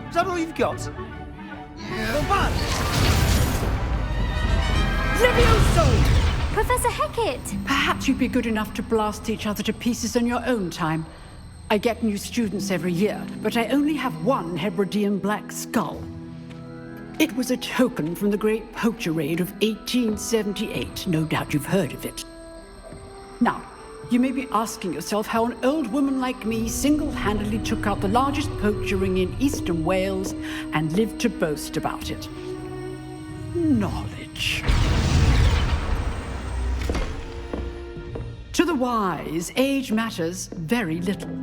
Is that all you've got? Well, bad. Levioso! Professor Hecat! Perhaps you'd be good enough to blast each other to pieces on your own time. I get new students every year, but I only have one Hebridean black skull. It was a token from the Great Poacher Raid of 1878. No doubt you've heard of it. Now, you may be asking yourself how an old woman like me single-handedly took out the largest poacher ring in eastern Wales and lived to boast about it. Knowledge. To the wise, age matters very little.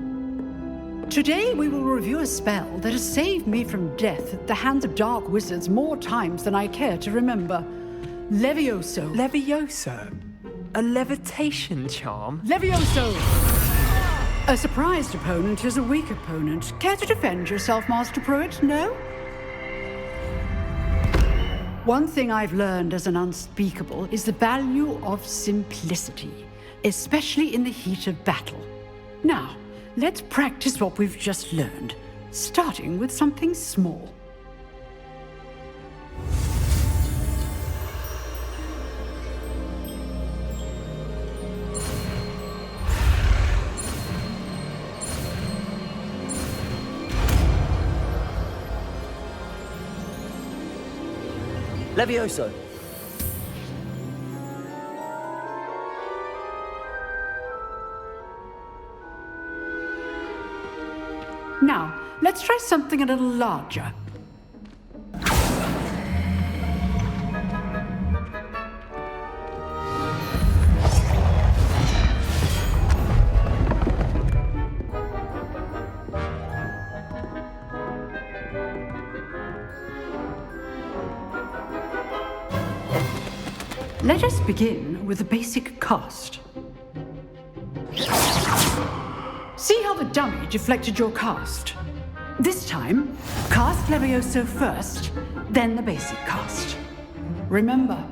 Today we will review a spell that has saved me from death at the hands of dark wizards more times than I care to remember. Levioso. Levioso? A levitation charm? Levioso! A surprised opponent is a weak opponent. Care to defend yourself, Master Pruitt? No? One thing I've learned as an unspeakable is the value of simplicity, especially in the heat of battle. Now, let's practice what we've just learned, starting with something small. Levioso. Now, let's try something a little larger. Let us begin with the basic cast. See how the dummy deflected your cast? This time, cast Levioso first, then the basic cast. Remember,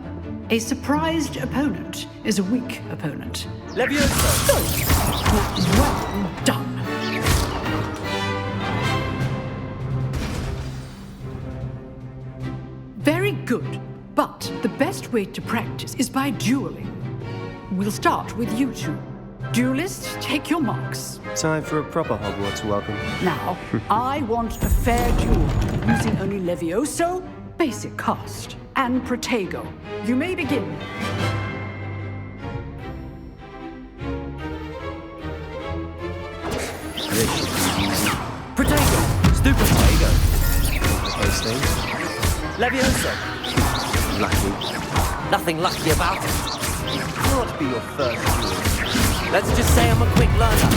a surprised opponent is a weak opponent. Levioso! Well done. Very good, but the best way to practice is by dueling. We'll start with you two. Duelists, take your marks. Time for a proper Hogwarts welcome. Now, I want a fair duel, using only Levioso, basic cast, and Protego. You may begin. This should be easy. Protego! Stupid Protego! Those things. Levioso! Lucky. Nothing lucky about it. Will not be your first duel. Let's just say I'm a quick learner.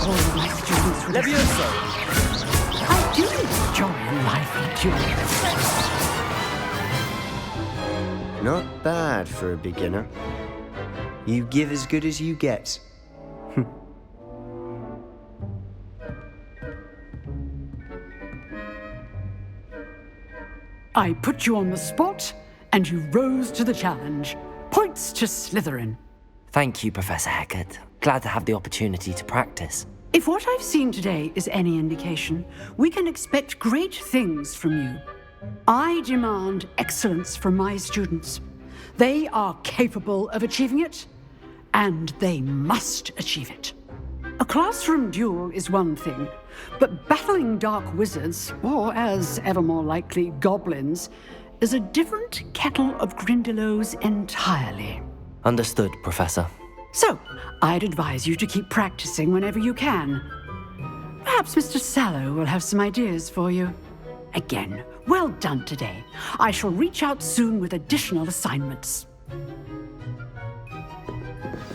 All of my students will Levioso! I do enjoy a lively duel. Not bad for a beginner. You give as good as you get. I put you on the spot, and you rose to the challenge. Points to Slytherin. Thank you, Professor Hecat. Glad to have the opportunity to practice. If what I've seen today is any indication, we can expect great things from you. I demand excellence from my students. They are capable of achieving it, and they must achieve it. A classroom duel is one thing, but battling dark wizards, or as ever more likely, goblins, is a different kettle of Grindylows entirely. Understood, Professor. So, I'd advise you to keep practicing whenever you can. Perhaps Mr. Sallow will have some ideas for you. Again, well done today. I shall reach out soon with additional assignments.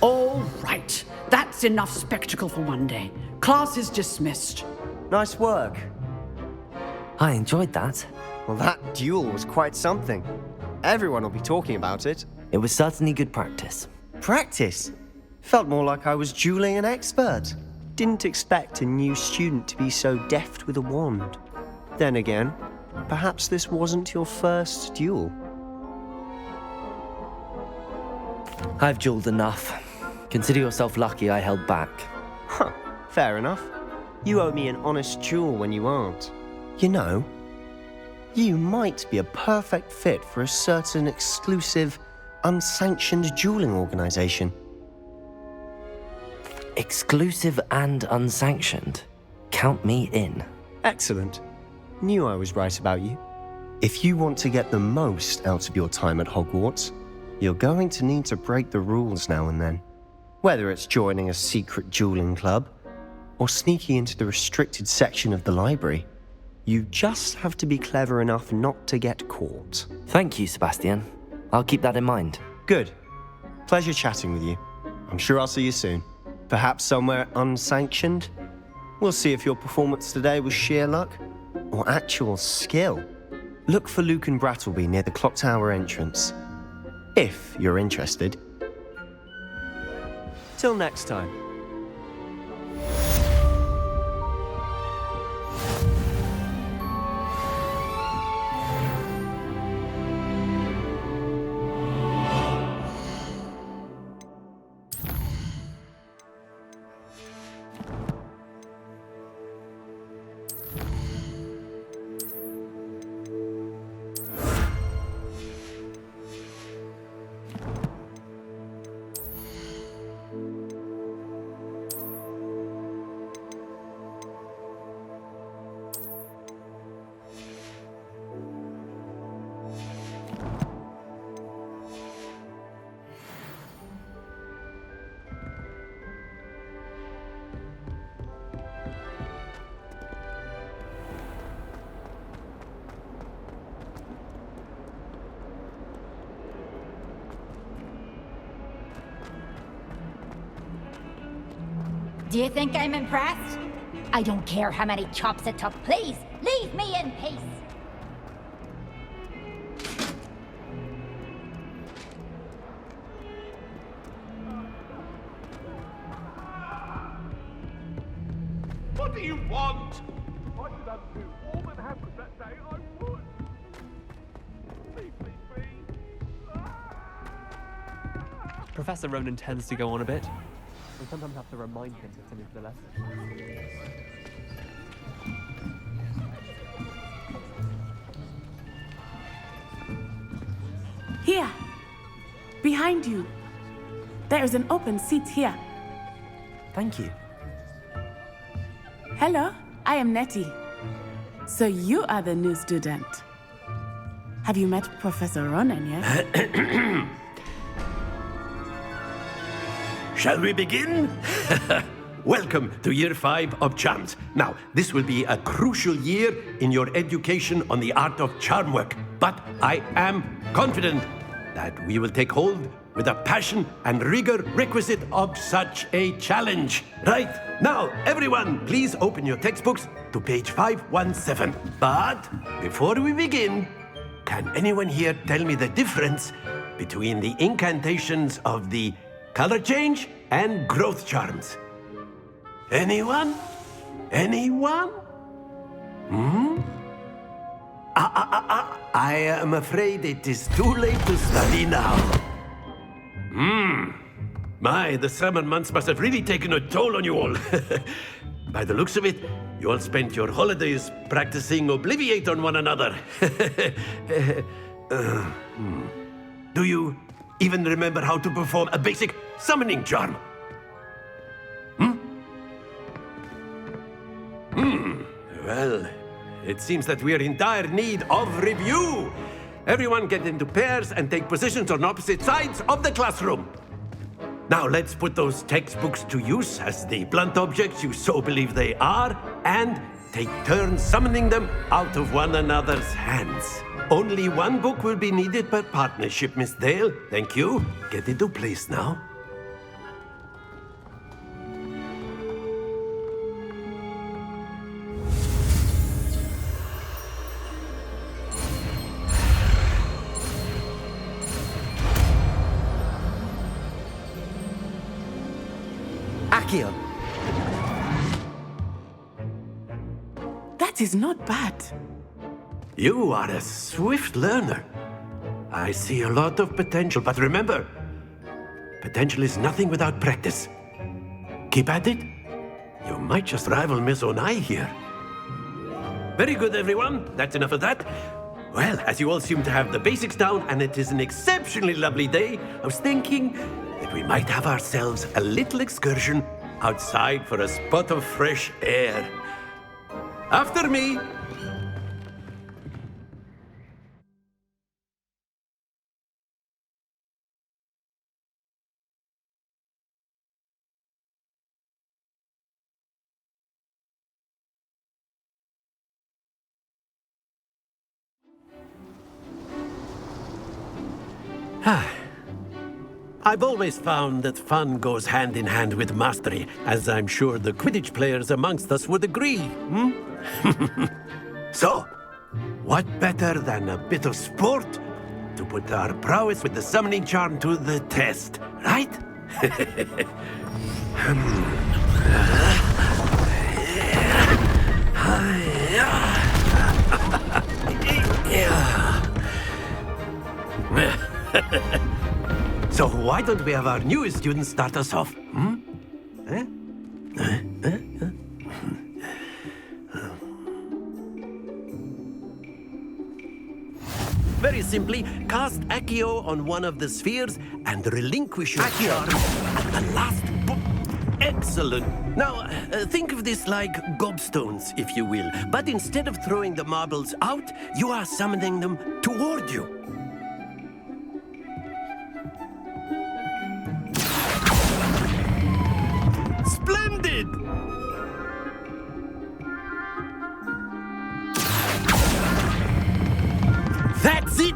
All right, that's enough spectacle for one day. Class is dismissed. Nice work. I enjoyed that. Well, that duel was quite something. Everyone will be talking about it. It was certainly good practice. Practice? Felt more like I was dueling an expert. Didn't expect a new student to be so deft with a wand. Then again, perhaps this wasn't your first duel. I've dueled enough. Consider yourself lucky I held back. Huh, fair enough. You owe me an honest duel when you aren't. You know, you might be a perfect fit for a certain exclusive, unsanctioned dueling organization. Exclusive and unsanctioned. Count me in. Excellent. Knew I was right about you. If you want to get the most out of your time at Hogwarts, you're going to need to break the rules now and then. Whether it's joining a secret dueling club, or sneaking into the restricted section of the library, you just have to be clever enough not to get caught. Thank you, Sebastian. I'll keep that in mind. Good. Pleasure chatting with you. I'm sure I'll see you soon. Perhaps somewhere unsanctioned? We'll see if your performance today was sheer luck or actual skill. Look for Luke and Brattleby near the clock tower entrance, if you're interested. Till next time. Do you think I'm impressed? I don't care how many chops it took. Please, leave me in peace. What do you want? If I could undo all that happened that day, I would. Leave me be. Professor Ronan tends to go on a bit. We sometimes have to remind him to finish the lesson. Here, behind you. There is an open seat here. Thank you. Hello, I am Nettie. So you are the new student. Have you met Professor Ronan yet? Shall we begin? Welcome to Year 5 of Charms. Now, this will be a crucial year in your education on the art of charm work. But I am confident that we will take hold with the passion and rigor requisite of such a challenge. Right, now, everyone, please open your textbooks to page 517. But before we begin, can anyone here tell me the difference between the incantations of the color change and growth charms? Anyone? Anyone? I am afraid it is too late to study now. My, the summer months must have really taken a toll on you all. By the looks of it, you all spent your holidays practicing Obliviate on one another. Do you even remember how to perform a basic summoning charm? Well, it seems that we are in dire need of review. Everyone get into pairs and take positions on opposite sides of the classroom. Now let's put those textbooks to use as the blunt objects you so believe they are, and take turns summoning them out of one another's hands. Only one book will be needed per partnership, Miss Dale. Thank you. Get into place now. Accio! That is not bad. You are a swift learner. I see a lot of potential, but remember, potential is nothing without practice. Keep at it, You might just rival Miss Onai here. Very good, everyone. That's enough of that. Well, as you all seem to have the basics down, and it is an exceptionally lovely day, I was thinking that we might have ourselves a little excursion outside for a spot of fresh air. After me. I've always found that fun goes hand in hand with mastery, as I'm sure the Quidditch players amongst us would agree. So, what better than a bit of sport to put our prowess with the summoning charm to the test, right? So why don't we have our newest student start us off? Very simply, cast Accio on one of the spheres and relinquish your charm at the last Excellent. Now, think of this like gobstones, if you will. But instead of throwing the marbles out, you are summoning them toward you. Splendid! That's it!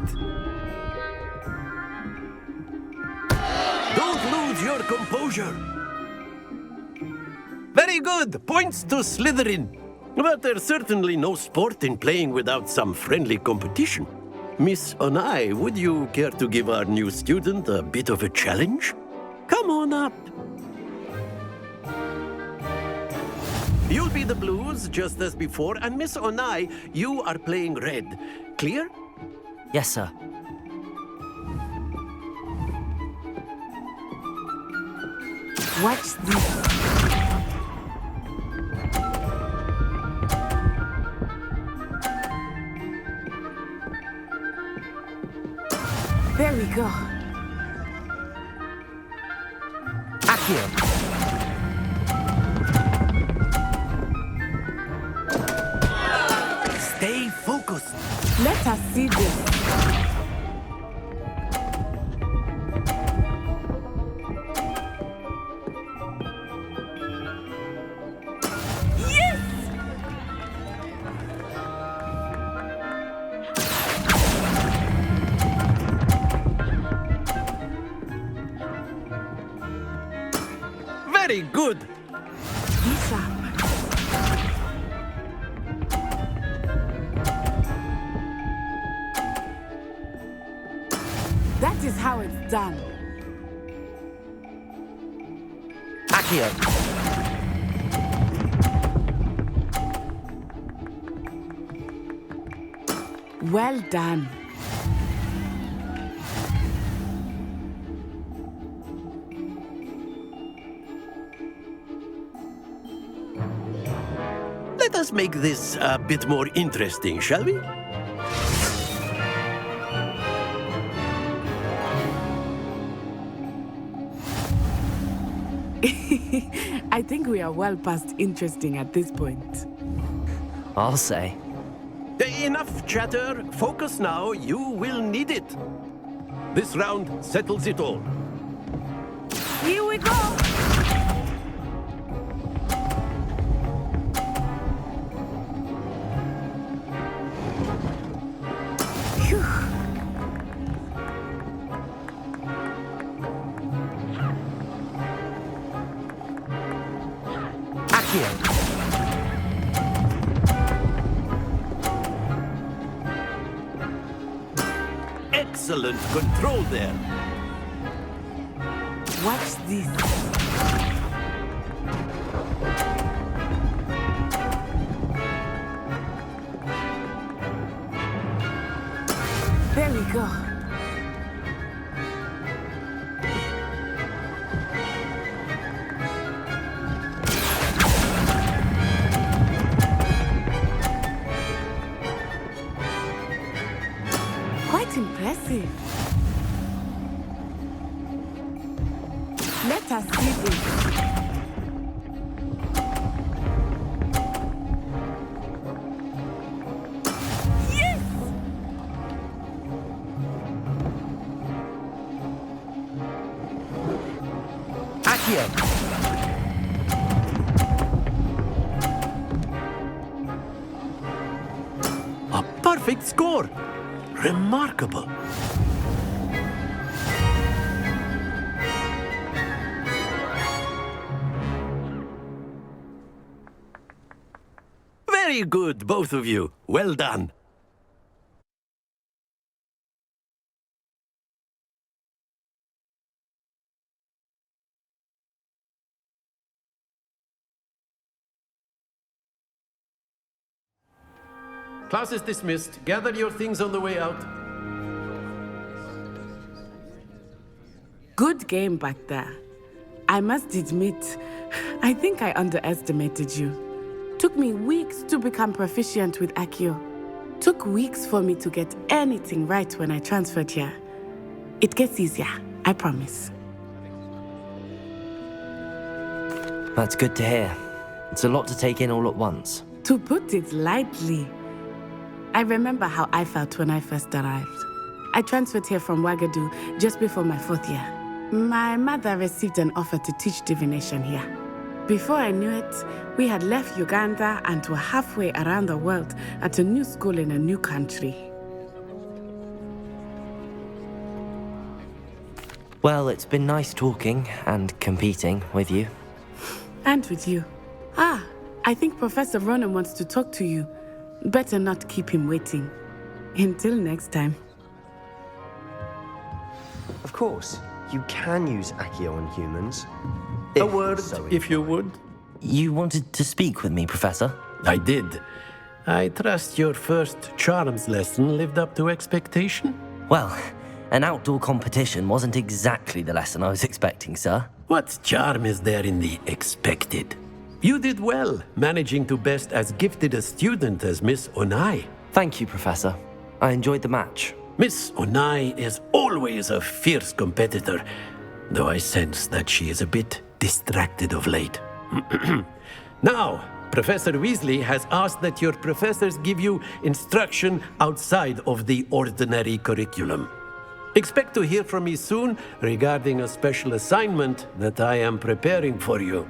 Don't lose your composure. Very good. Points to Slytherin. But there's certainly no sport in playing without some friendly competition. Miss Onai, would you care to give our new student a bit of a challenge? Come on up. You'll be the blues, just as before, and Miss Onai, you are playing red. Clear? Yes, sir. Watch this. There we go. Accio. Stay focused. Let us see this. Very good. Be sharp. That is how it's done. Accio. Well done. Let us make this a bit more interesting, shall we? I think we are well past interesting at this point. I'll say. Enough chatter. Focus now. You will need it. This round settles it all. Here we go! Excellent control there. Watch this. There we go. quite impressive. Let us see this. Accio! A perfect score! Remarkable! Very good, both of you. Well done. Class is dismissed. Gather your things on the way out. Good game back there. I must admit, I think I underestimated you. Took me weeks to become proficient with Accio. Took weeks for me to get anything right when I transferred here. It gets easier, I promise. That's good to hear. It's a lot to take in all at once. To put it lightly, I remember how I felt when I first arrived. I transferred here from Ouagadougou just before my 4th year. My mother received an offer to teach divination here. Before I knew it, we had left Uganda and were halfway around the world at a new school in a new country. Well, it's been nice talking and competing with you. And with you. Ah, I think Professor Ronan wants to talk to you. Better not keep him waiting. Until next time. Of course, you can use Accio on humans. A word, if you would. You wanted to speak with me, Professor? I did. I trust your first charms lesson lived up to expectation? Well, an outdoor competition wasn't exactly the lesson I was expecting, sir. What charm is there in the expected? You did well, managing to best as gifted a student as Miss Onai. Thank you, Professor. I enjoyed the match. Miss Onai is always a fierce competitor, though I sense that she is a bit distracted of late. Now, Professor Weasley has asked that your professors give you instruction outside of the ordinary curriculum. Expect to hear from me soon regarding a special assignment that I am preparing for you.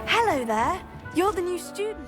Hello there. You're the new student.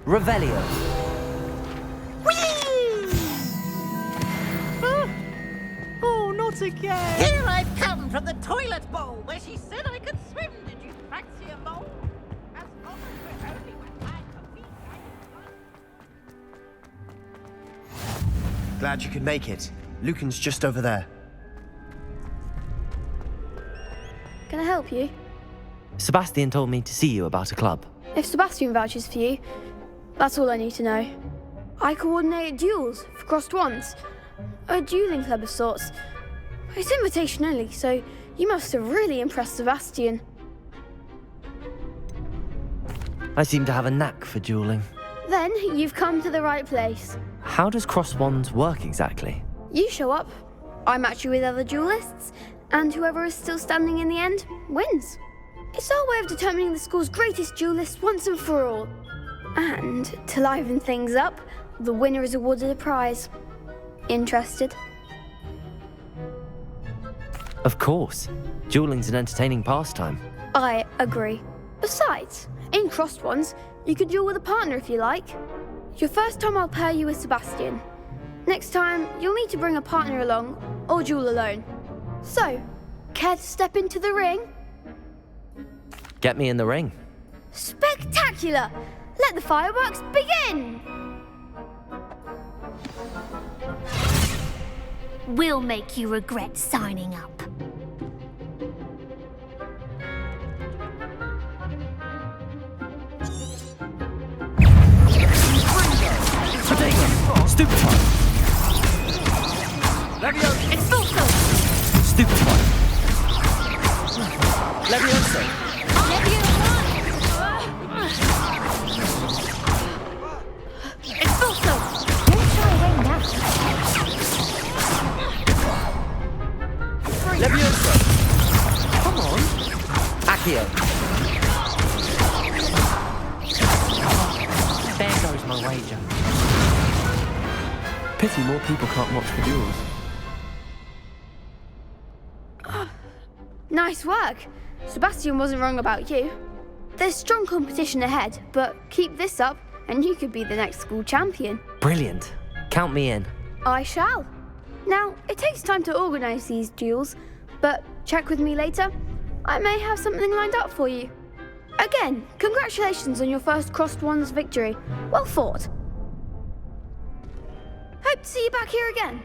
Revelio. Oh, not again! Here I've come from the toilet bowl where she said I could swim. Did you fancy a mole? As long as we're only wet back for feet, Glad you could make it. Lucan's just over there. Can I help you? Sebastian told me to see you about a club. If Sebastian vouches for you, that's all I need to know. I coordinate duels for crossed wands. A dueling club of sorts. It's invitation only, so you must have really impressed Sebastian. I seem to have a knack for dueling. Then you've come to the right place. How does cross wands work exactly? You show up, I match you with other duelists, and whoever is still standing in the end wins. It's our way of determining the school's greatest duelist once and for all. And to liven things up, the winner is awarded a prize. Interested? Of course. Dueling's an entertaining pastime. I agree. Besides, in crossed ones, you could duel with a partner if you like. Your first time I'll pair you with Sebastian. Next time, you'll need to bring a partner along, or duel alone. So, care to step into the ring? Get me in the ring. Spectacular! Let the fireworks begin! We'll make you regret signing up. Stupefy. Leviosa! Expulso! Stupefy. Leviosa. Expulso! Don't shy away now. Leviosa. Come on. Accio. There goes my wager. Pity more people can't watch the duels. Nice work. Sebastian wasn't wrong about you. There's strong competition ahead, but keep this up and you could be the next school champion. Brilliant. Count me in. I shall. Now, it takes time to organise these duels, but check with me later. I may have something lined up for you. Again, congratulations on your first crossed wands victory. Well fought. Hope to see you back here again.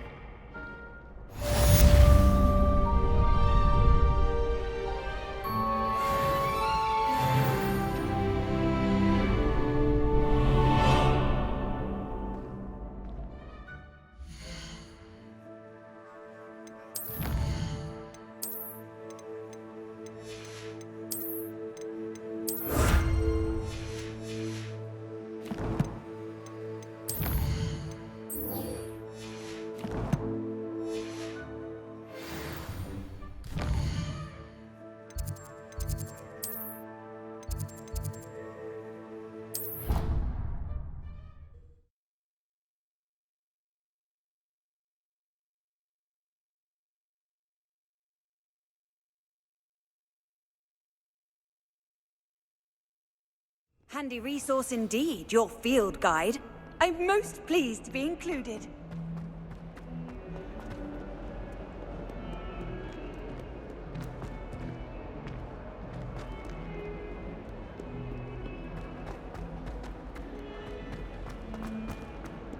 Handy resource indeed, your field guide. I'm most pleased to be included.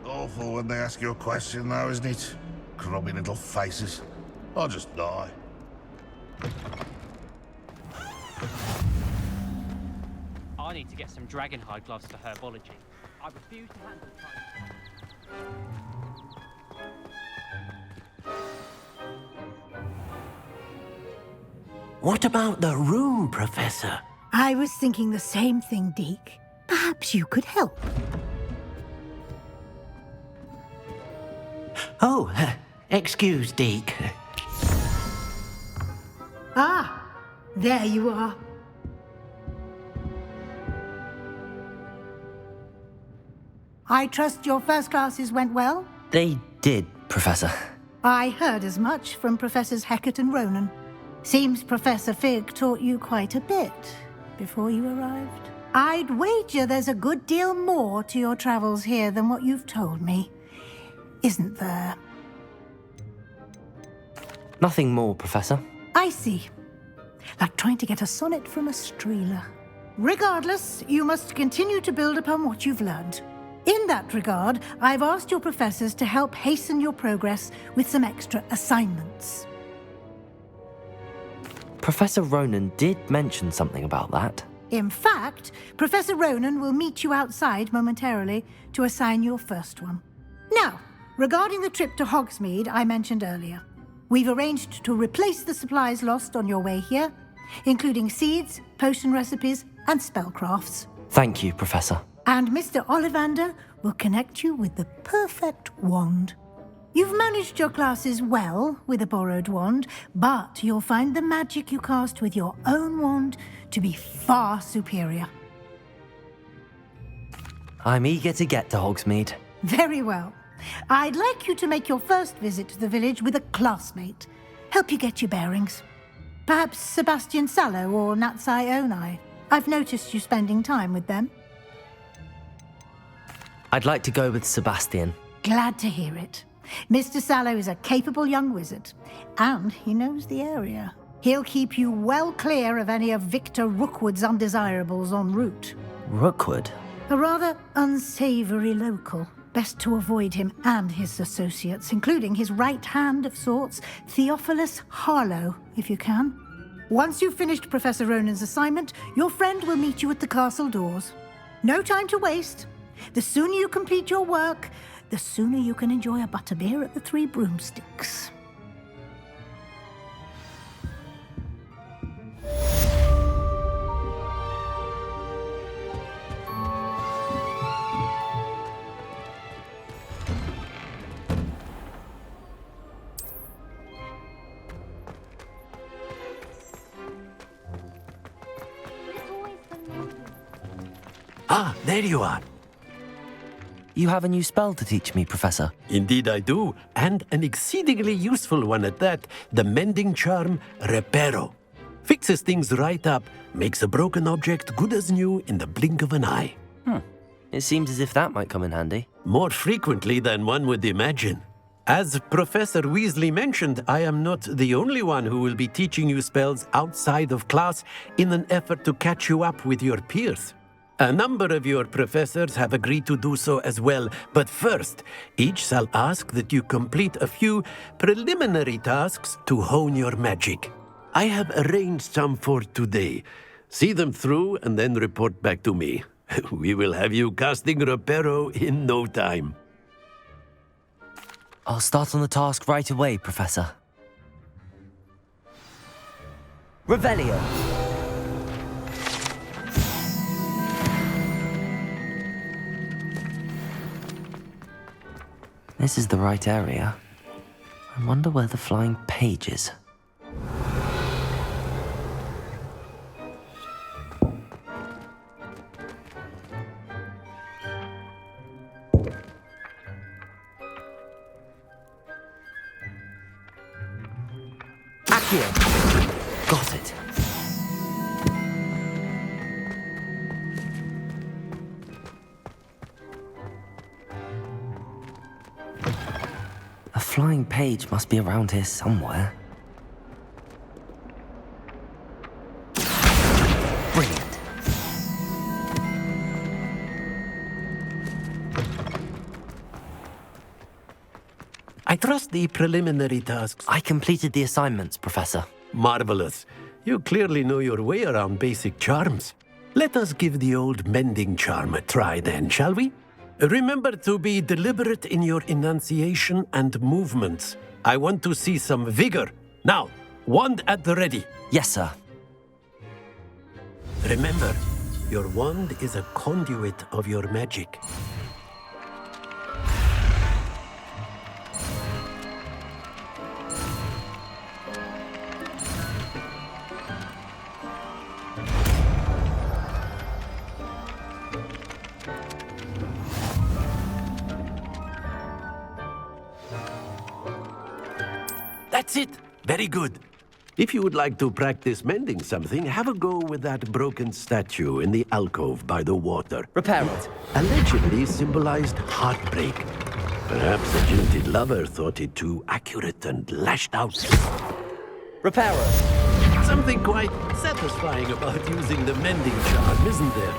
Awful when they ask you a question though, isn't it? Grubby little faces. I'll just die. I need to get some dragonhide gloves for herbology. I refuse to handle What about the room, Professor? I was thinking the same thing, Deke. Perhaps you could help. Oh, excuse, Deke. Ah, there you are. I trust your first classes went well? They did, Professor. I heard as much from Professors Hecat and Ronan. Seems Professor Fig taught you quite a bit before you arrived. I'd wager there's a good deal more to your travels here than what you've told me. Isn't there? Nothing more, Professor. I see. Like trying to get a sonnet from a streeler. Regardless, you must continue to build upon what you've learned. In that regard, I've asked your professors to help hasten your progress with some extra assignments. Professor Ronan did mention something about that. In fact, Professor Ronan will meet you outside momentarily to assign your first one. Now, regarding the trip to Hogsmeade I mentioned earlier, we've arranged to replace the supplies lost on your way here, including seeds, potion recipes, and spellcrafts. Thank you, Professor. And Mr. Ollivander will connect you with the perfect wand. You've managed your classes well with a borrowed wand, but you'll find the magic you cast with your own wand to be far superior. I'm eager to get to Hogsmeade. Very well. I'd like you to make your first visit to the village with a classmate. Help you get your bearings. Perhaps Sebastian Sallow or Natsai Onai. I've noticed you spending time with them. I'd like to go with Sebastian. Glad to hear it. Mr. Sallow is a capable young wizard, and he knows the area. He'll keep you well clear of any of Victor Rookwood's undesirables en route. Rookwood? A rather unsavory local. Best to avoid him and his associates, including his right hand of sorts, Theophilus Harlow, if you can. Once you've finished Professor Ronan's assignment, your friend will meet you at the castle doors. No time to waste. The sooner you complete your work, the sooner you can enjoy a butterbeer at the Three Broomsticks. Ah, there you are. You have a new spell to teach me, Professor. Indeed I do, and an exceedingly useful one at that, the mending charm Reparo. Fixes things right up, makes a broken object good as new in the blink of an eye. It seems as if that might come in handy. More frequently than one would imagine. As Professor Weasley mentioned, I am not the only one who will be teaching you spells outside of class in an effort to catch you up with your peers. A number of your professors have agreed to do so as well, but first, each shall ask that you complete a few preliminary tasks to hone your magic. I have arranged some for today. See them through and then report back to me. We will have you casting Reparo in no time. I'll start on the task right away, Professor. Revelio. This is the right area. I wonder where the flying page is. Accio! Got it. A flying page must be around here somewhere. Brilliant. I trust the preliminary tasks. I completed the assignments, Professor. Marvelous. You clearly know your way around basic charms. Let us give the old mending charm a try then, shall we? Remember to be deliberate in your enunciation and movements. I want to see some vigor. Now, wand at the ready. Yes, sir. Remember, your wand is a conduit of your magic. That's it. Very good. If you would like to practice mending something, have a go with that broken statue in the alcove by the water. Repair it. Allegedly symbolized heartbreak. Perhaps a jilted lover thought it too accurate and lashed out. Repair it. Something quite satisfying about using the mending charm, isn't there?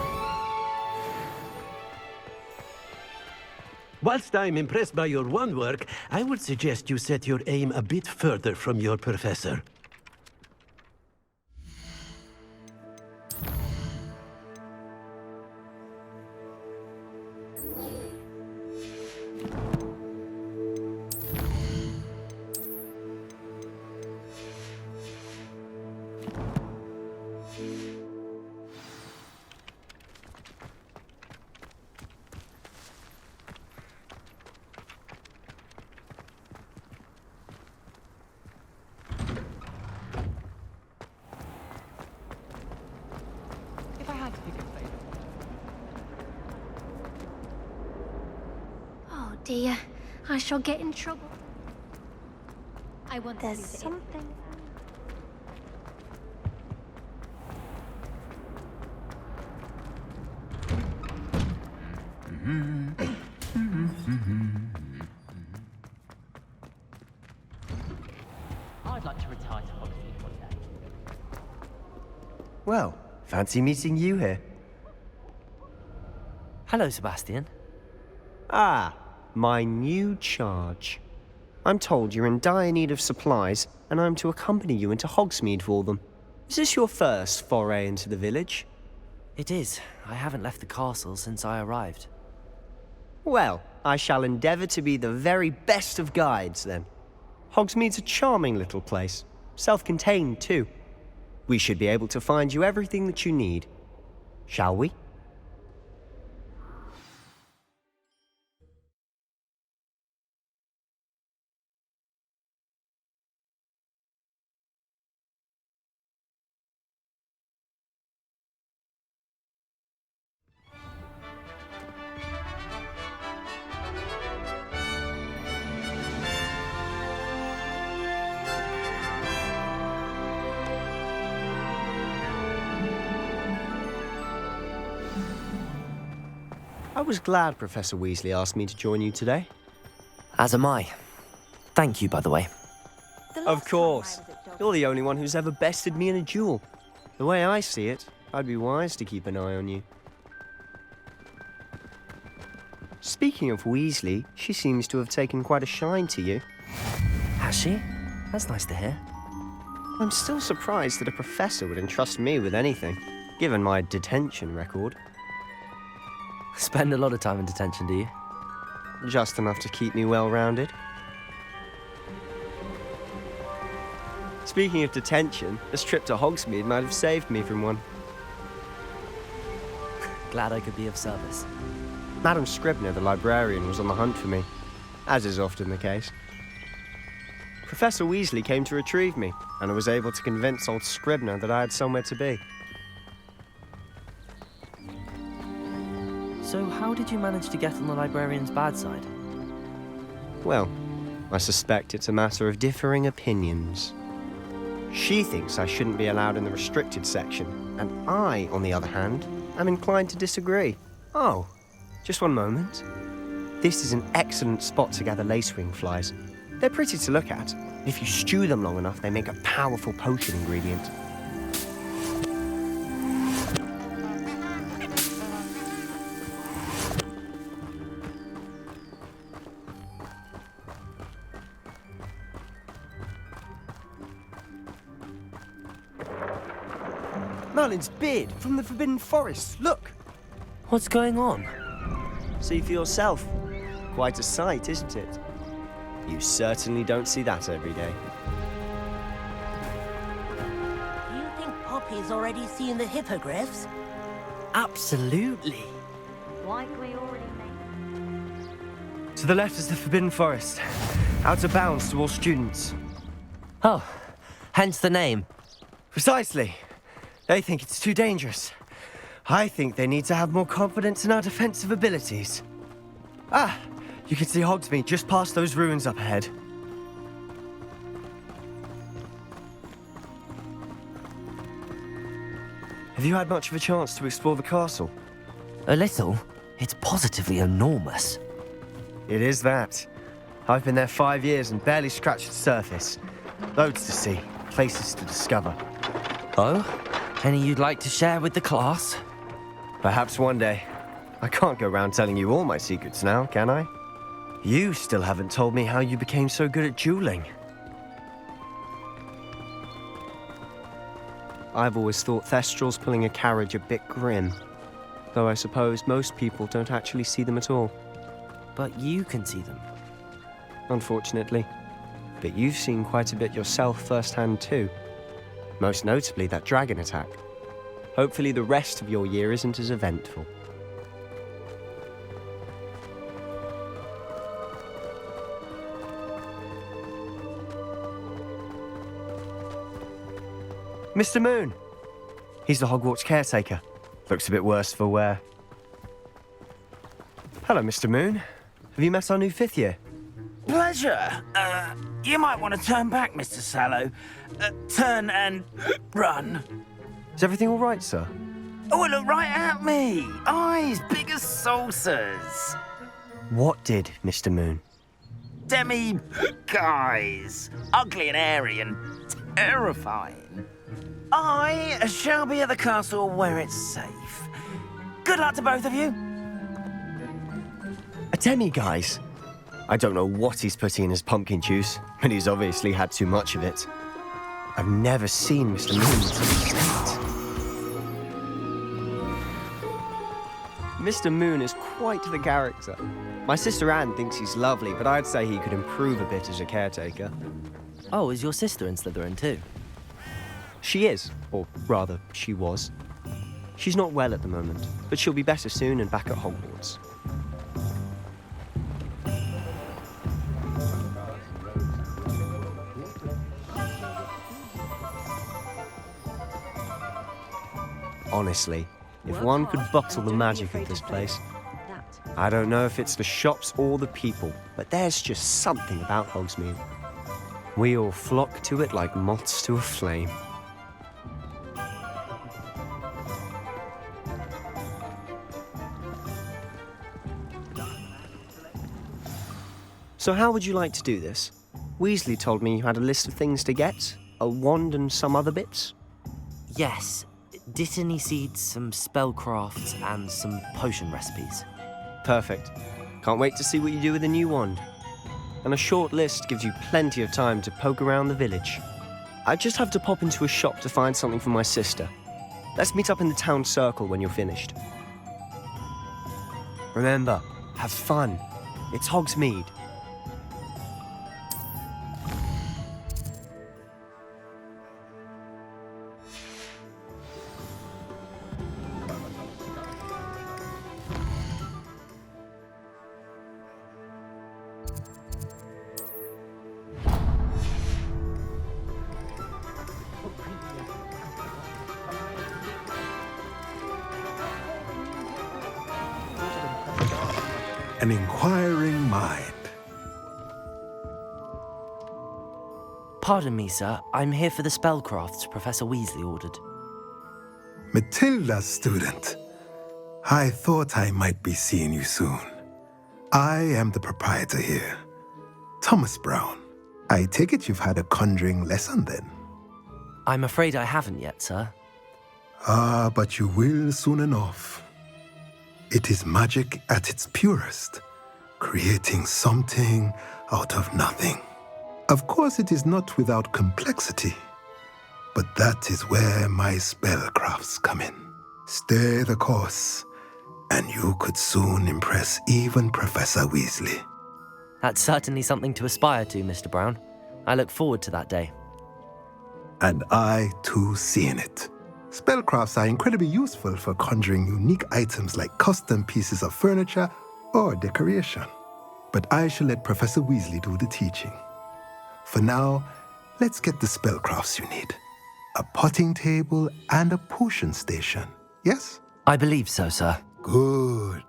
Whilst I'm impressed by your wand work, I would suggest you set your aim a bit further from your professor. If I had to pick a favourite. Oh dear, I shall get in trouble. I want There's to use it. something. I'd like to retire to Hogsmeade one day. Well, fancy meeting you here. Hello, Sebastian. Ah, my new charge. I'm told you're in dire need of supplies, and I'm to accompany you into Hogsmeade for them. Is this your first foray into the village? It is. I haven't left the castle since I arrived. Well, I shall endeavour to be the very best of guides, then. Hogsmeade's a charming little place. Self-contained, too. We should be able to find you everything that you need. Shall we? I was glad Professor Weasley asked me to join you today. As am I. Thank you, by the way. Of course. You're the only one who's ever bested me in a duel. The way I see it, I'd be wise to keep an eye on you. Speaking of Weasley, she seems to have taken quite a shine to you. Has she? That's nice to hear. I'm still surprised that a professor would entrust me with anything, given my detention record. Spend a lot of time in detention, do you? Just enough to keep me well-rounded. Speaking of detention, this trip to Hogsmeade might have saved me from one. Glad I could be of service. Madam Scribner, the librarian, was on the hunt for me, as is often the case. Professor Weasley came to retrieve me, and I was able to convince old Scribner that I had somewhere to be. So how did you manage to get on the librarian's bad side? Well, I suspect it's a matter of differing opinions. She thinks I shouldn't be allowed in the restricted section, and I, on the other hand, am inclined to disagree. Oh, just one moment. This is an excellent spot to gather lacewing flies. They're pretty to look at. If you stew them long enough, they make a powerful potion ingredient. Merlin's beard from the Forbidden Forest. Look! What's going on? See for yourself. Quite a sight, isn't it? You certainly don't see that every day. Do you think Poppy's already seen the hippogriffs? Absolutely. Likely already made. To the left is the Forbidden Forest. Out of bounds to all students. Oh, hence the name. Precisely. They think it's too dangerous. I think they need to have more confidence in our defensive abilities. Ah, you can see Hogsmeade just past those ruins up ahead. Have you had much of a chance to explore the castle? A little. It's positively enormous. It is that. I've been there 5 years and barely scratched the surface. Loads to see, places to discover. Oh? Any you'd like to share with the class? Perhaps one day. I can't go around telling you all my secrets now, can I? You still haven't told me how you became so good at dueling. I've always thought Thestrals pulling a carriage a bit grim. Though I suppose most people don't actually see them at all. But you can see them. Unfortunately. But you've seen quite a bit yourself firsthand too. Most notably that dragon attack. Hopefully the rest of your year isn't as eventful. Mr. Moon! He's the Hogwarts caretaker. Looks a bit worse for wear. Hello, Mr. Moon. Have you met our new 5th year? Pleasure. You might want to turn back, Mr. Sallow. Turn and run. Is everything all right, sir? Oh, look right at me. Eyes big as saucers. What did, Mr. Moon? Guys. Ugly and airy and terrifying. I shall be at the castle where it's safe. Good luck to both of you. A demi-guise? I don't know what he's putting in his pumpkin juice, but he's obviously had too much of it. I've never seen Mr. Moon in such a state. Mr. Moon is quite the character. My sister Anne thinks he's lovely, but I'd say he could improve a bit as a caretaker. Oh, is your sister in Slytherin too? She is, or rather, she was. She's not well at the moment, but she'll be better soon and back at Hogwarts. Honestly, if one could bottle the magic of this place, I don't know if it's the shops or the people, but there's just something about Hogsmeade. We all flock to it like moths to a flame. So how would you like to do this? Weasley told me you had a list of things to get, a wand and some other bits. Yes. Dittany seeds, some spellcrafts, and some potion recipes. Perfect. Can't wait to see what you do with the new wand. And a short list gives you plenty of time to poke around the village. I just have to pop into a shop to find something for my sister. Let's meet up in the town circle when you're finished. Remember, have fun. It's Hogsmeade. An inquiring mind. Pardon me, sir. I'm here for the spellcrafts Professor Weasley ordered. Matilda's student. I thought I might be seeing you soon. I am the proprietor here, Thomas Brown. I take it you've had a conjuring lesson then? I'm afraid I haven't yet, sir. Ah, but you will soon enough. It is magic at its purest, creating something out of nothing. Of course, it is not without complexity, but that is where my spellcrafts come in. Stay the course, and you could soon impress even Professor Weasley. That's certainly something to aspire to, Mr. Brown. I look forward to that day. And I, too, see in it. Spellcrafts are incredibly useful for conjuring unique items like custom pieces of furniture or decoration. But I shall let Professor Weasley do the teaching. For now, let's get the spellcrafts you need. A potting table and a potion station, yes? I believe so, sir. Good.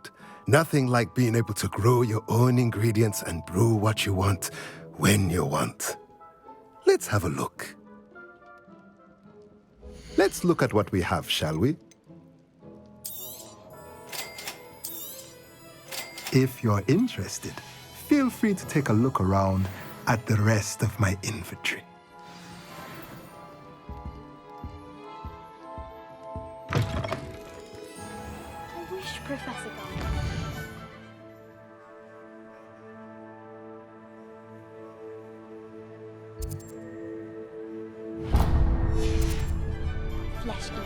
Nothing like being able to grow your own ingredients and brew what you want when you want. Let's have a look. Let's look at what we have, shall we? If you're interested, feel free to take a look around at the rest of my inventory. I wish Professor Guy. Flesh eating.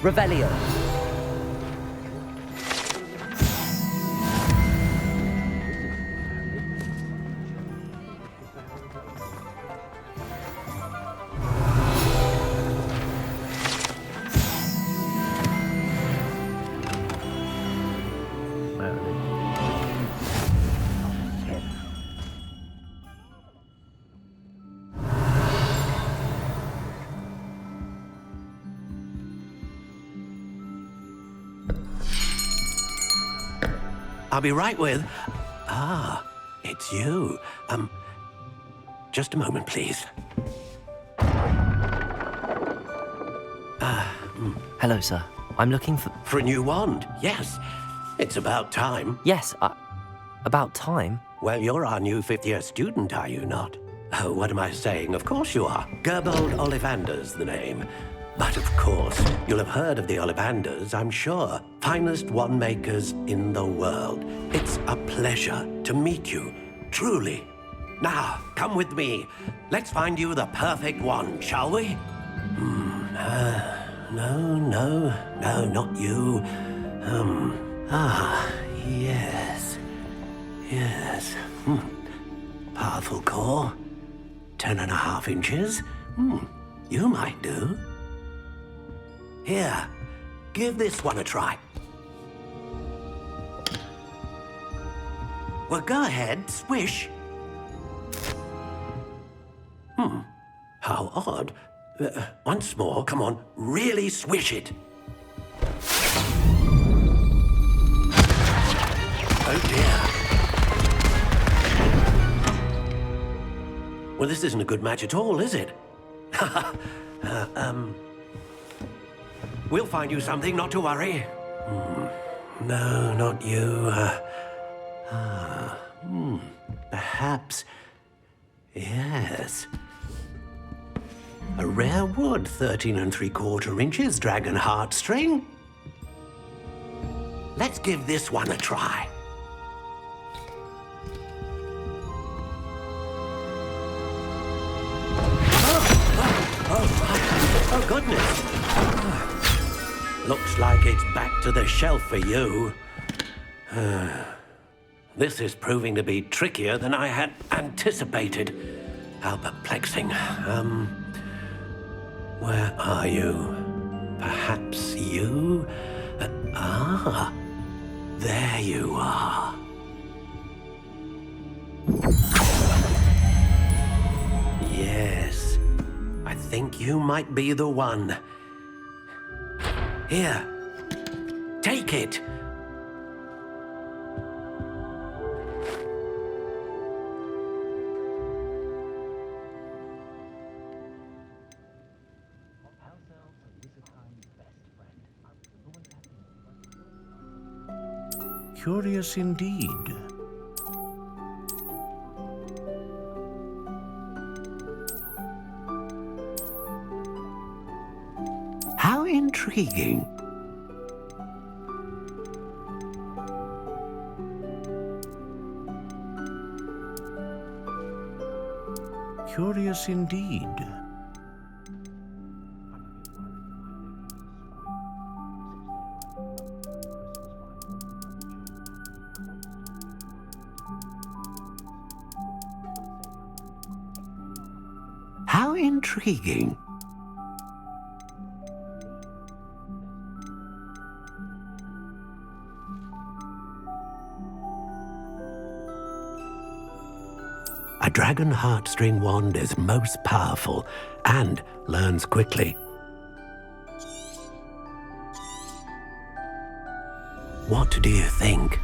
Revelio. I'll be right with... Ah, it's you. Just a moment, please. Hello, sir. I'm looking for... For a new wand, yes. It's about time. Yes, about time? Well, you're our new fifth-year student, are you not? Oh, what am I saying? Of course you are. Gerbold Ollivander's the name. But of course, you'll have heard of the Ollivanders, I'm sure. Finest wand makers in the world. It's a pleasure to meet you, truly. Now, come with me. Let's find you the perfect wand, shall we? No, not you. Yes. Powerful core. 10.5 inches. You might do. Here, give this one a try. Well, go ahead, swish. How odd. Once more, come on, really swish it. Oh dear. Well, this isn't a good match at all, is it? We'll find you something, not to worry. No, not you. Perhaps... Yes. A rare wood, 13 3/4 inches, dragon heartstring. Let's give this one a try. Oh, goodness. Looks like it's back to the shelf for you. This is proving to be trickier than I had anticipated. How perplexing. Where are you? Perhaps you? There you are. Yes, I think you might be the one. Here, take it. Curious indeed. How intriguing. Curious indeed. How intriguing. A dragon heartstring wand is most powerful and learns quickly. What do you think?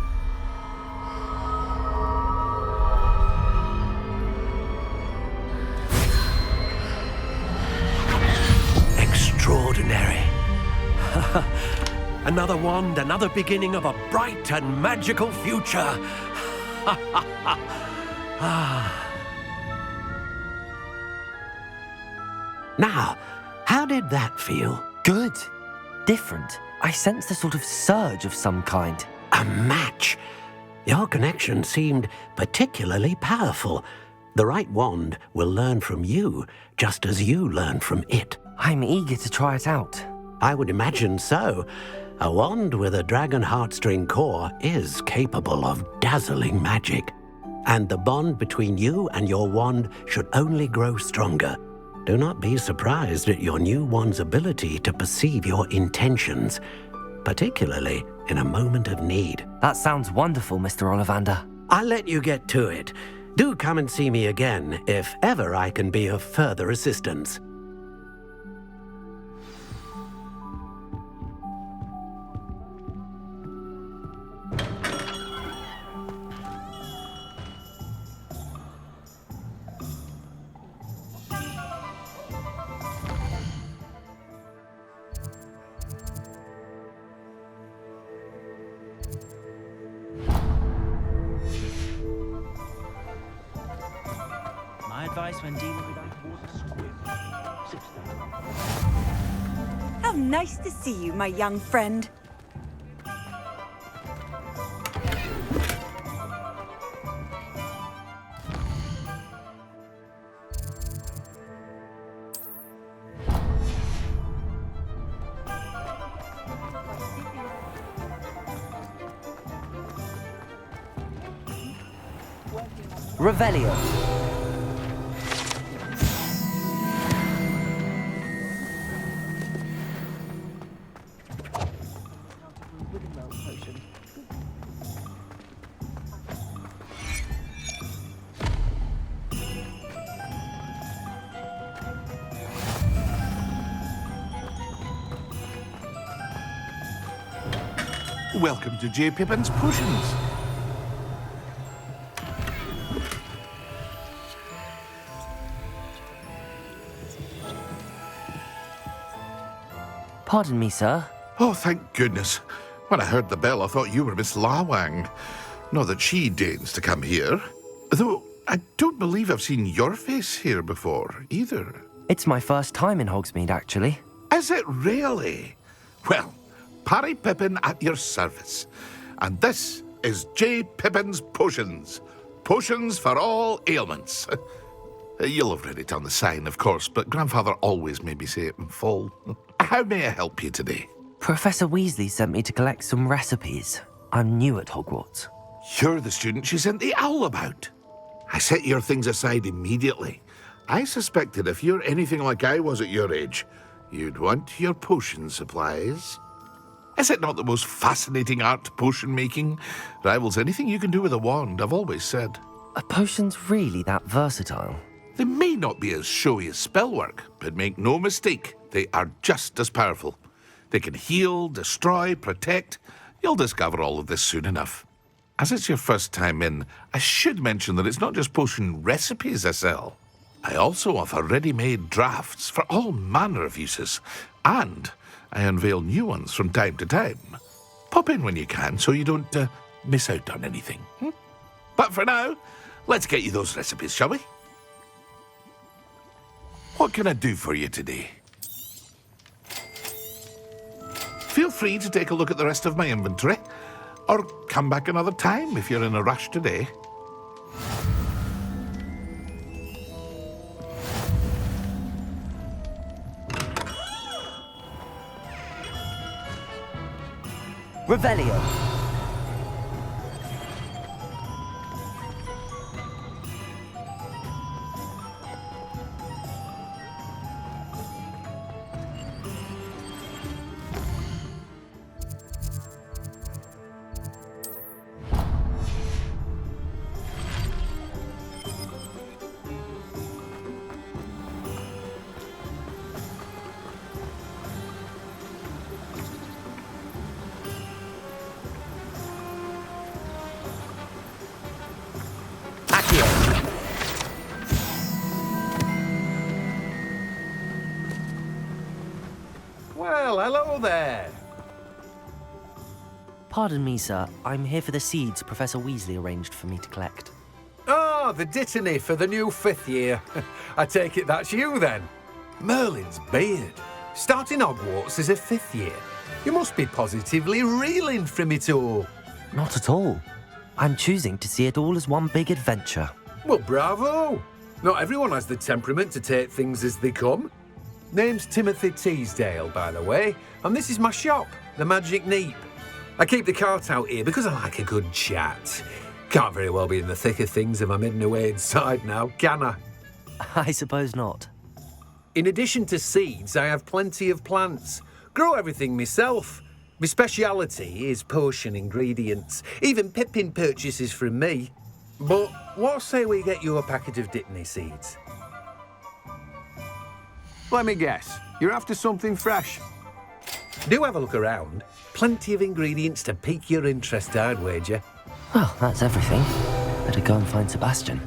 Another wand, another beginning of a bright and magical future. Now, how did that feel? Good. Different. I sensed a sort of surge of some kind. A match. Your connection seemed particularly powerful. The right wand will learn from you, just as you learn from it. I'm eager to try it out. I would imagine so. A wand with a dragon heartstring core is capable of dazzling magic. And the bond between you and your wand should only grow stronger. Do not be surprised at your new wand's ability to perceive your intentions, particularly in a moment of need. That sounds wonderful, Mr. Ollivander. I'll let you get to it. Do come and see me again if ever I can be of further assistance. My advice when dealing with untoward squib. Sit down. How nice to see you, my young friend. Revelio. Welcome to J. Pippin's Potions. Pardon me, sir. Oh, thank goodness. When I heard the bell, I thought you were Miss Lawang. Not that she deigns to come here. Though, I don't believe I've seen your face here before, either. It's my first time in Hogsmeade, actually. Is it really? Well, Parry Pippin at your service. And this is J. Pippin's Potions. Potions for all ailments. You'll have read it on the sign, of course, but Grandfather always made me say it in full. How may I help you today? Professor Weasley sent me to collect some recipes. I'm new at Hogwarts. You're the student she sent the owl about. I set your things aside immediately. I suspected if you're anything like I was at your age, you'd want your potion supplies. Is it not the most fascinating art, potion making? Rivals anything you can do with a wand, I've always said. Are potions really that versatile? They may not be as showy as spellwork, but make no mistake, they are just as powerful. They can heal, destroy, protect. You'll discover all of this soon enough. As it's your first time in, I should mention that it's not just potion recipes I sell. I also offer ready-made drafts for all manner of uses, and I unveil new ones from time to time. Pop in when you can so you don't miss out on anything. But for now, let's get you those recipes, shall we? What can I do for you today? Feel free to take a look at the rest of my inventory, or come back another time if you're in a rush today. Revelio. Well, hello there. Pardon me, sir. I'm here for the seeds Professor Weasley arranged for me to collect. Ah, the dittany for the new 5th year. I take it that's you, then. Merlin's beard. Starting Hogwarts as a 5th year. You must be positively reeling from it all. Not at all. I'm choosing to see it all as one big adventure. Well, bravo. Not everyone has the temperament to take things as they come. Name's Timothy Teasdale, by the way, and this is my shop, the Magic Neep. I keep the cart out here because I like a good chat. Can't very well be in the thick of things if I'm hidden away inside now, can I? I suppose not. In addition to seeds, I have plenty of plants. Grow everything myself. My speciality is potion ingredients. Even Pippin purchases from me. But what say we get you a packet of Dittany seeds? Let me guess. You're after something fresh. Do have a look around. Plenty of ingredients to pique your interest, I'd wager. Well, that's everything. Better go and find Sebastian.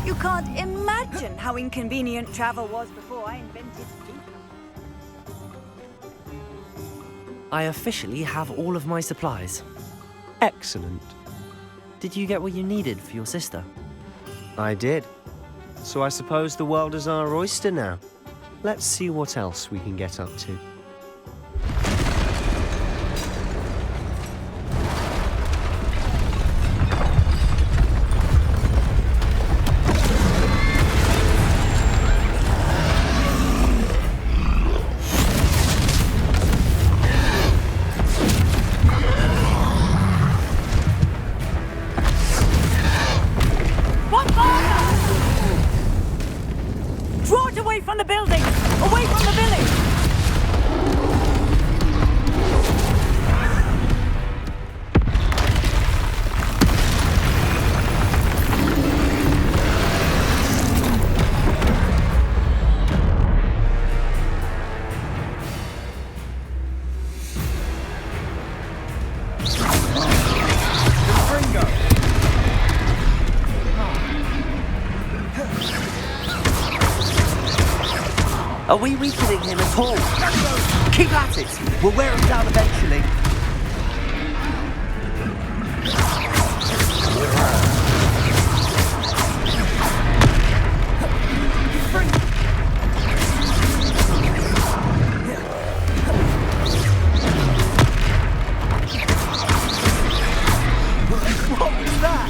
You can't imagine how inconvenient travel was before I invented I officially have all of my supplies. Excellent. Did you get what you needed for your sister? I did. So I suppose the world is our oyster now. Let's see what else we can get up to. Draw it away from the building! Away from the village! Are we weakening him at all? Keep at it! We'll wear him down eventually. What was that?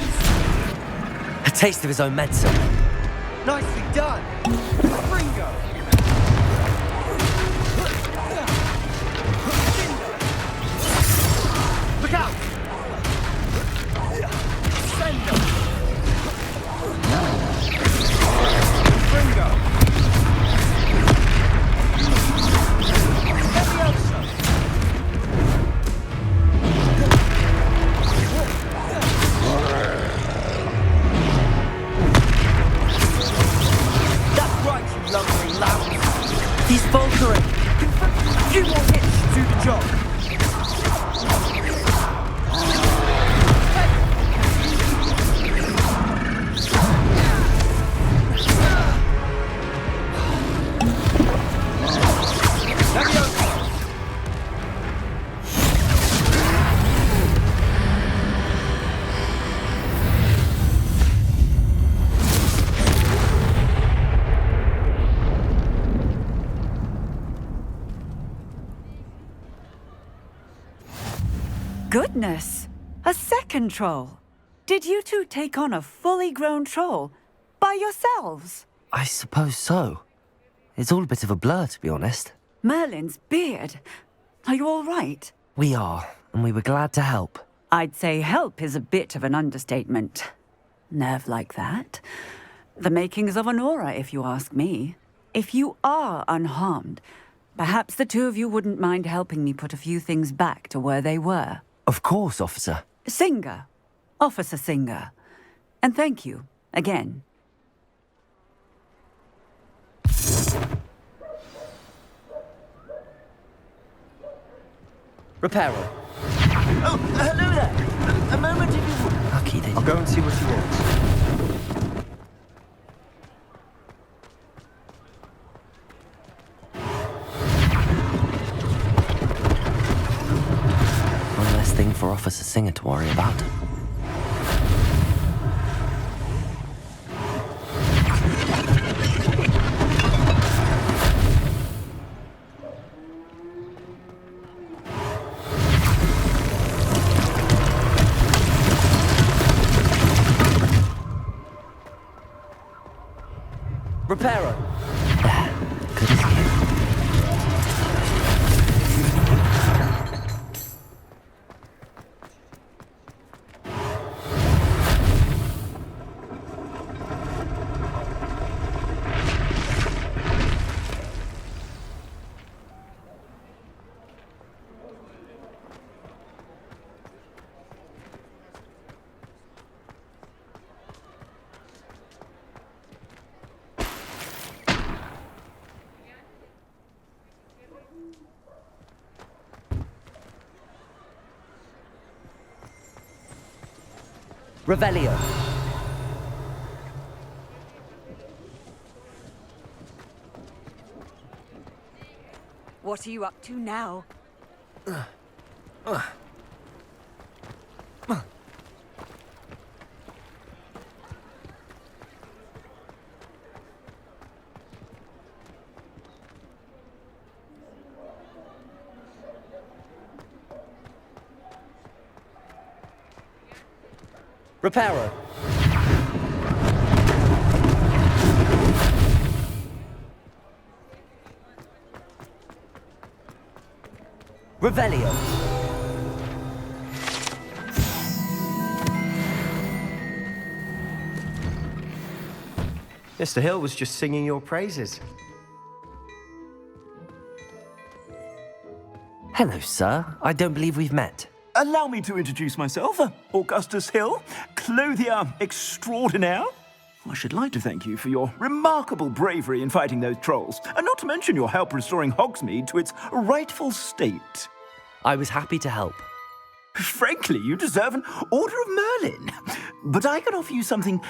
A taste of his own medicine. Nicely done! Fringo! Look out! Sendo! Fringo! Leviosa! That's Goodness! A second troll! Did you two take on a fully grown troll by yourselves? I suppose so. It's all a bit of a blur, to be honest. Merlin's beard. Are you all right? We are, and we were glad to help. I'd say help is a bit of an understatement. Nerve like that. The makings of an aura, if you ask me. If you are unharmed, perhaps the two of you wouldn't mind helping me put a few things back to where they were. Of course, officer. Singer. Officer Singer. And thank you, again. Reparo. Oh, hello there. A moment if you would. Lucky they I'll go and see what he wants. One less thing for Officer Singer to worry about. Reparo. Good as new. Revelio. What are you up to now? Reparo. Revelio. Mr. Hill was just singing your praises. Hello, sir. I don't believe we've met. Allow me to introduce myself, Augustus Hill, clothier extraordinaire. I should like to thank you for your remarkable bravery in fighting those trolls, and not to mention your help restoring Hogsmeade to its rightful state. I was happy to help. Frankly, you deserve an Order of Merlin. But I can offer you something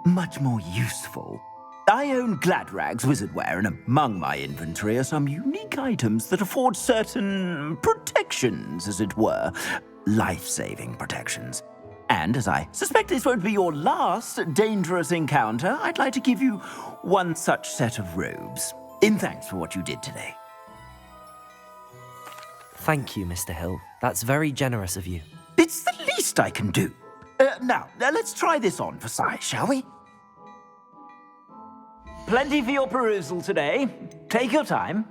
much more useful. I own Gladrag's wizardware, and among my inventory are some unique items that afford certain protections, as it were. Life-saving protections. And as I suspect this won't be your last dangerous encounter, I'd like to give you one such set of robes, in thanks for what you did today. Thank you, Mr. Hill. That's very generous of you. It's the least I can do. Now, let's try this on for size, shall we? Plenty for your perusal today. Take your time.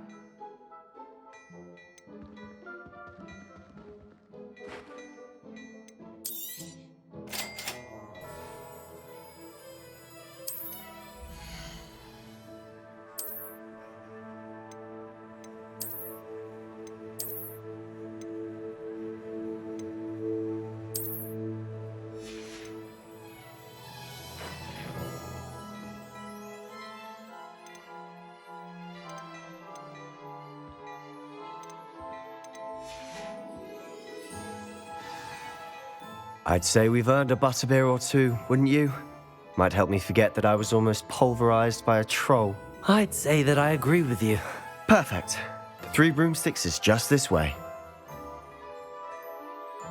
I'd say we've earned a butterbeer or two, wouldn't you? Might help me forget that I was almost pulverized by a troll. I'd say that I agree with you. Perfect. The 3 broomsticks is just this way.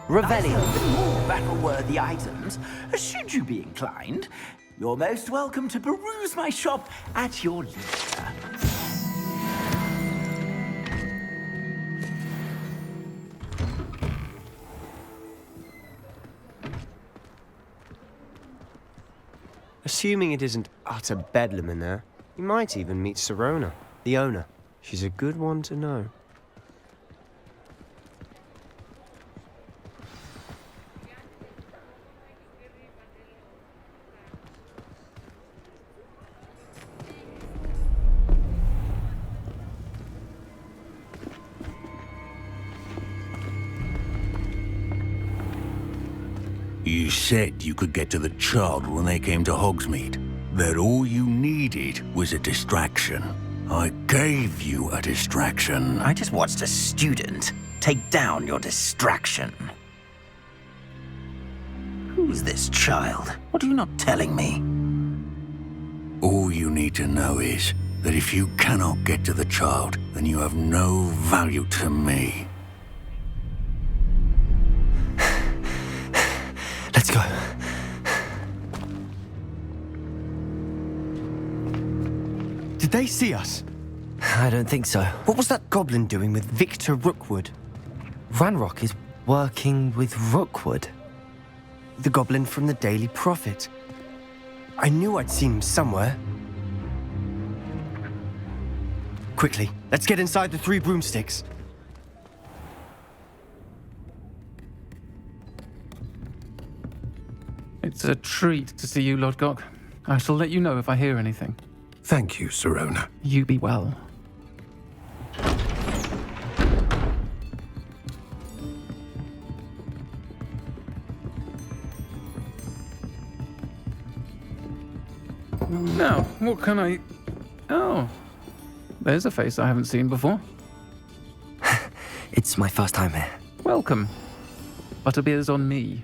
Revelio. More battle-worthy items, should you be inclined. You're most welcome to peruse my shop at your leisure. Assuming it isn't utter bedlam in there, you might even meet Sirona, the owner. She's a good one to know. You said you could get to the child when they came to Hogsmeade. That all you needed was a distraction. I gave you a distraction. I just watched a student take down your distraction. Who's this child? What are you not telling me? All you need to know is that if you cannot get to the child, then you have no value to me. Let's go. Did they see us? I don't think so. What was that goblin doing with Victor Rookwood? Ranrock is working with Rookwood. The goblin from the Daily Prophet. I knew I'd seen him somewhere. Quickly, let's get inside the 3 broomsticks. It's a treat to see you, Lodgok. I shall let you know if I hear anything. Thank you, Sirona. You be well. Now, what can I... Oh, there's a face I haven't seen before. It's my first time here. Welcome. Butterbeer's on me.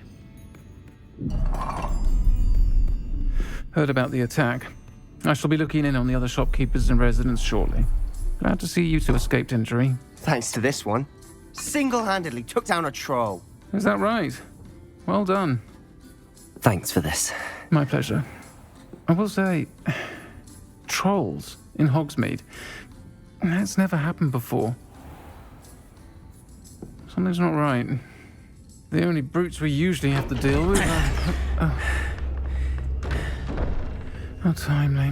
Heard about the attack. I shall be looking in on the other shopkeepers and residents shortly. Glad to see you two escaped injury. Thanks to this one. Single-handedly took down a troll. Is that right? Well done. Thanks for this. My pleasure. I will say, trolls in Hogsmeade. That's never happened before. Something's not right. The only brutes we usually have to deal with are... How timely.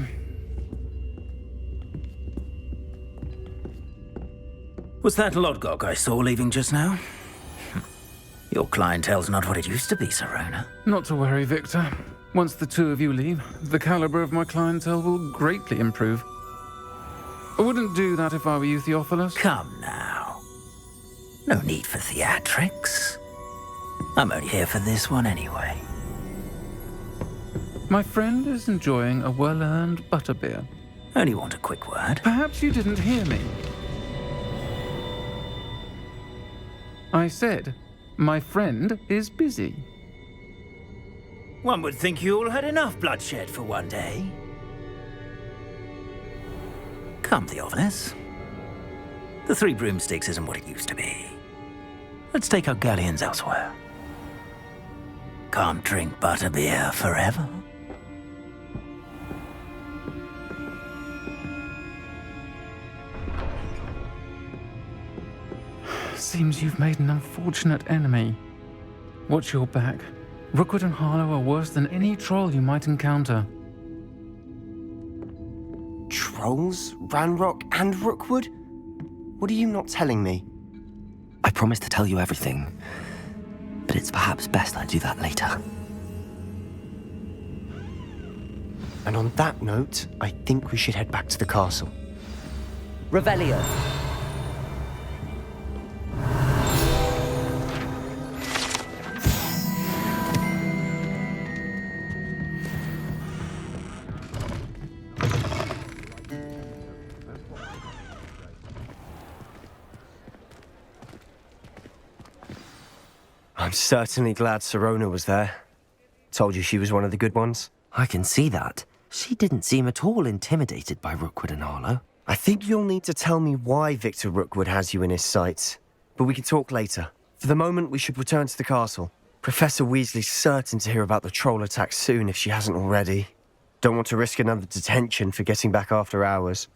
Was that Lodgok I saw leaving just now? Your clientele's not what it used to be, Sirona. Not to worry, Victor. Once the 2 of you leave, the caliber of my clientele will greatly improve. I wouldn't do that if I were you, Theophilus. Come now. No need for theatrics. I'm only here for this one anyway. My friend is enjoying a well-earned butterbeer. Only want a quick word. Perhaps you didn't hear me. I said, my friend is busy. One would think you all had enough bloodshed for one day. Come, Theophilus. The 3 broomsticks isn't what it used to be. Let's take our galleons elsewhere. Can't drink butterbeer forever. Seems you've made an unfortunate enemy. Watch your back. Rookwood and Harlow are worse than any troll you might encounter. Trolls? Ranrock and Rookwood? What are you not telling me? I promise to tell you everything, but it's perhaps best I do that later. And on that note, I think we should head back to the castle. Revelio. I'm certainly glad Sirona was there. Told you she was one of the good ones. I can see that. She didn't seem at all intimidated by Rookwood and Harlow. I think you'll need to tell me why Victor Rookwood has you in his sights. But we can talk later. For the moment, we should return to the castle. Professor Weasley's certain to hear about the troll attack soon if she hasn't already. Don't want to risk another detention for getting back after hours.